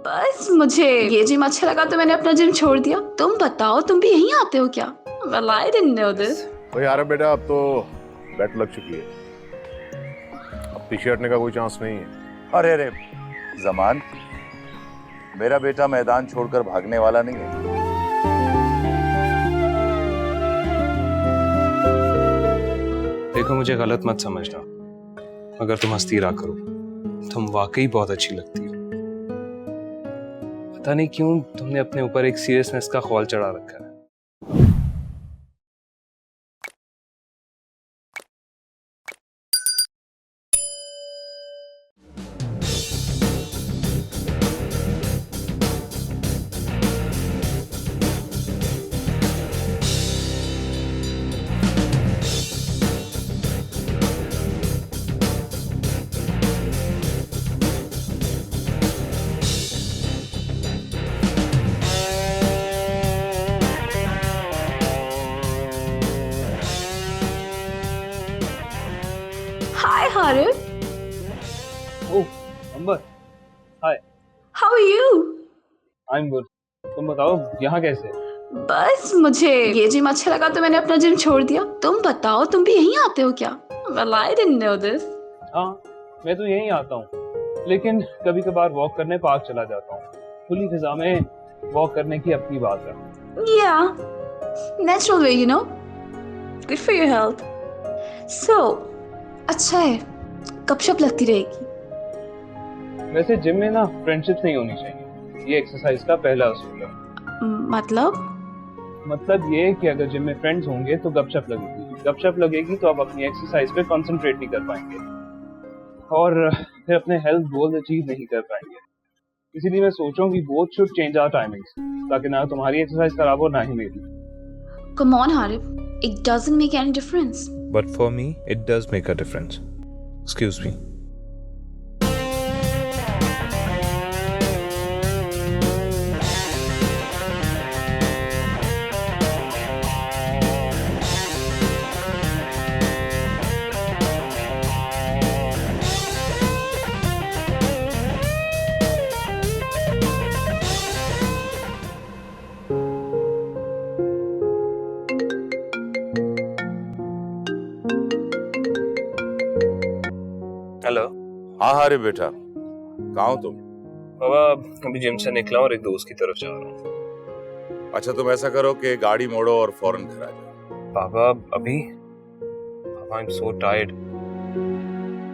बस मुझे ये जिम अच्छा लगा तो मैंने अपना जिम छोड़ दिया। तुम बताओ, तुम भी यहीं आते हो क्या? Well, I didn't know this. तो यार बेटा अब तो बैट लग चुकी है, अब पीछे हटने का कोई चांस नहीं है। अरे अरे जमान, मेरा बेटा मैदान छोड़कर भागने वाला नहीं है। देखो, मुझे गलत मत समझना, अगर तुम हंसती रहा करो। तुम वाकई बहुत अच्छी लगती हो। पता नहीं क्यों तुमने अपने ऊपर एक सीरियसनेस का खौल चढ़ा रखा है। Hi, Harif. Oh, Ambar, hi. How are you? I am good. तुम बताओ, यहाँ कैसे? बस मुझे ये जिम अच्छा लगा तो मैंने अपना जिम छोड़ दिया। तुम बताओ, तुम भी यहीं आते हो क्या? Well, I didn't know this. हाँ, मैं तो यहीं आता हूँ, लेकिन कभी कभार वॉक करने पार्क चला जाता हूँ। खुली फिजा में वॉक करने की अपनी बात है। Yeah, natural way, you know. Good for your health. So, अच्छा है, गपशप लगती रहेगी। वैसे जिम में ना फ्रेंडशिप नहीं होनी चाहिए, ये एक्सरसाइज का पहला असूल है। मतलब ये कि अगर जिम में फ्रेंड्स होंगे तो गपशप लगेगी तो आप अपनी एक्सरसाइज पे कंसंट्रेट नहीं कर पाएंगे और फिर अपने हेल्थ गोल्स अचीव नहीं कर पाएंगे। इसीलिए मैं सोच रहा हूँ कि both should change our timings, ताकि ना तुम्हारी एक्सरसाइज खराब हो ना ही मेरी। Come on, Harif. It doesn't make any difference. But for me, it does make a difference. Excuse me. Hello. हाँ हाँ रे बेटा, कहाँ हो तुम? बाबा, अभी जिम से निकला और एक दोस्त की तरफ जा रहा हूँ। अच्छा, तुम ऐसा करो कि गाड़ी मोड़ो और फौरन घर आ जाओ। बाबा अभी? बाबा, आई एम सो टायर्ड।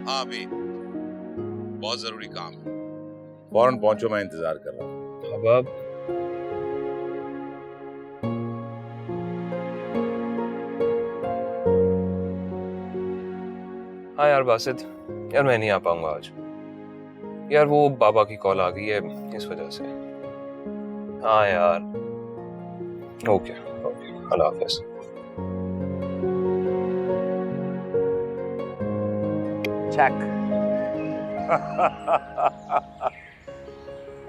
हाँ अभी बहुत जरूरी काम है, फौरन पहुंचो, मैं इंतजार कर रहा हूँ। बाबा हाँ यार बासित, यार मैं नहीं आ पाऊंगा आज। यार वो बाबा की कॉल आ गई है, इस वजह से। हाँ यार, ओके, अल्लाह हाफिज। चेक।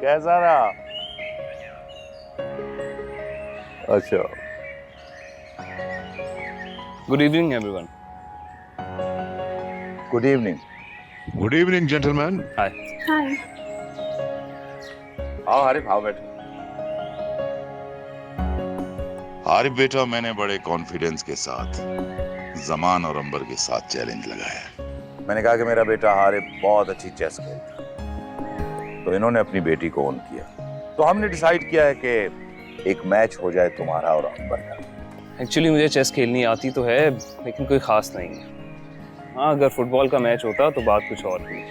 कैसा रहा? अच्छा, good evening everyone. Good evening. Good evening gentleman. Hi. आओ आरिफ, आओ बैठो। आरिफ बेटा, मैंने बड़े कॉन्फिडेंस के साथ जमान और अंबर के साथ चैलेंज लगाया। मैंने कहा कि मेरा बेटा आरिफ बहुत अच्छी चेस खेलता है, तो इन्होंने अपनी बेटी को ऑन किया। तो हमने डिसाइड किया है कि एक मैच हो जाए तुम्हारा और अंबर का। एक्चुअली मुझे चेस खेलनी आती तो है, लेकिन कोई खास नहीं है। हाँ, अगर फुटबॉल का मैच होता तो बात कुछ और थी,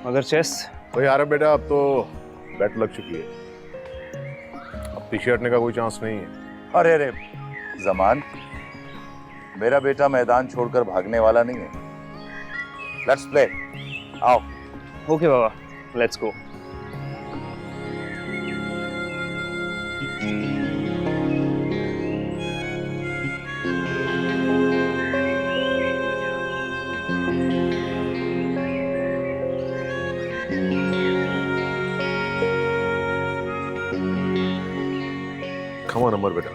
मगर चेस। तो यार बेटा अब तो बैट लग चुकी है, अब पीछे हटने का कोई चांस नहीं है। अरे अरे जमान, मेरा बेटा मैदान छोड़कर भागने वाला नहीं है। लेट्स प्ले, आओ। Okay Baba, let's go. Come on, अंबर बेटा।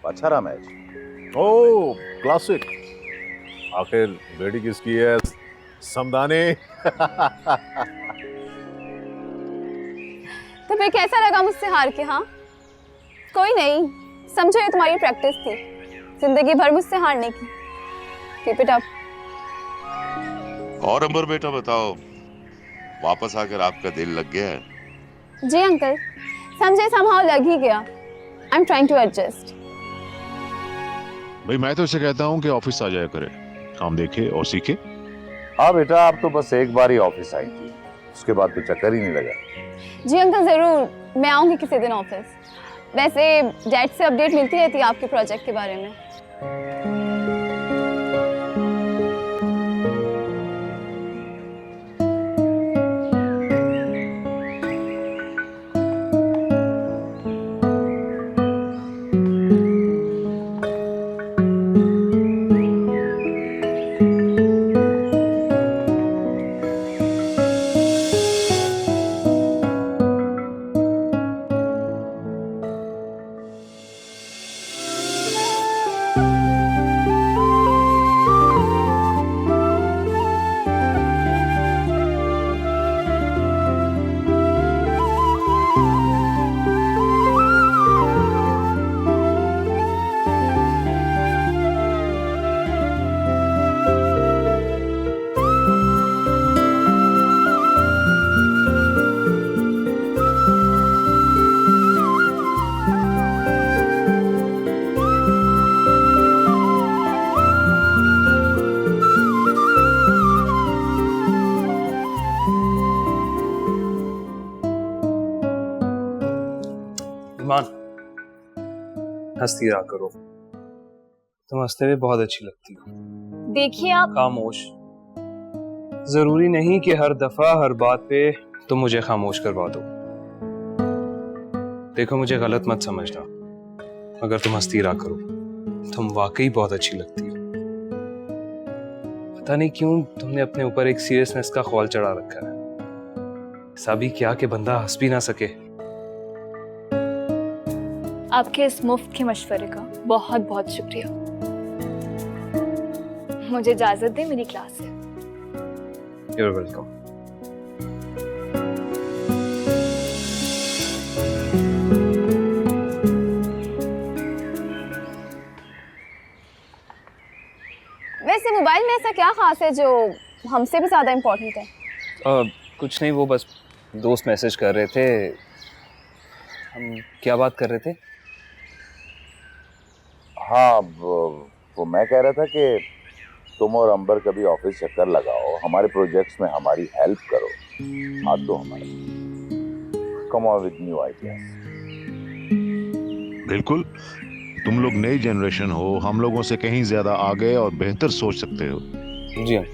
अच्छा रहा मैच। ओ क्लासिक। आखिर बेटी किसकी है? समदानी। तुम्हें कैसा लगा मुझसे हार के? हाँ, कोई नहीं, समझो ये तुम्हारी प्रैक्टिस थी जिंदगी भर मुझसे हारने की। Keep it up. और अंबर बेटा बताओ, वापस आकर आपका दिल लग गया है? जी अंकल, समझे somehow लग ही गया। I'm trying to adjust। भाई मैं तो इसे कहता हूँ कि ऑफिस आ जाया करे, काम देखे और सीखे। हाँ बेटा, आप तो बस एक बार ही ऑफिस आई थी, उसके बाद तो चक्कर ही नहीं लगा। जी अंकल जरूर, मैं आऊंगी किसी दिन ऑफिस। वैसे डैड से अपडेट मिलती रहती है आपके प्रोजेक्ट के बारे में। ईमान, हंसती रहा करो, तुम हंसते हुए बहुत अच्छी लगती हो। देखिए आप। खामोश। जरूरी नहीं कि हर दफा हर बात पे तुम मुझे खामोश करवा दो। देखो मुझे गलत मत समझना, अगर तुम हंसती रहा करो, तुम वाकई बहुत अच्छी लगती हो। पता नहीं क्यों तुमने अपने ऊपर एक सीरियसनेस का ख्वाल चढ़ा रखा है। ऐसा भी क्या कि बंदा हंस भी ना सके। आपके इस मुफ्त के मशवरे का बहुत बहुत शुक्रिया। मुझे इजाजत दें, मेरी क्लास है। You're welcome। वैसे मोबाइल में ऐसा क्या खास है जो हमसे भी ज्यादा इम्पोर्टेंट है? कुछ नहीं, वो बस दोस्त मैसेज कर रहे थे। हम क्या बात कर रहे थे? हाँ, वो मैं कह रहा था कि तुम और अंबर कभी ऑफिस चक्कर लगाओ, हमारे प्रोजेक्ट्स में हमारी हेल्प करो, हाथ दो हमारे। Come on with new ideas. बिल्कुल, तुम लोग नई जनरेशन हो, हम लोगों से कहीं ज्यादा आगे और बेहतर सोच सकते हो। जी हाँ।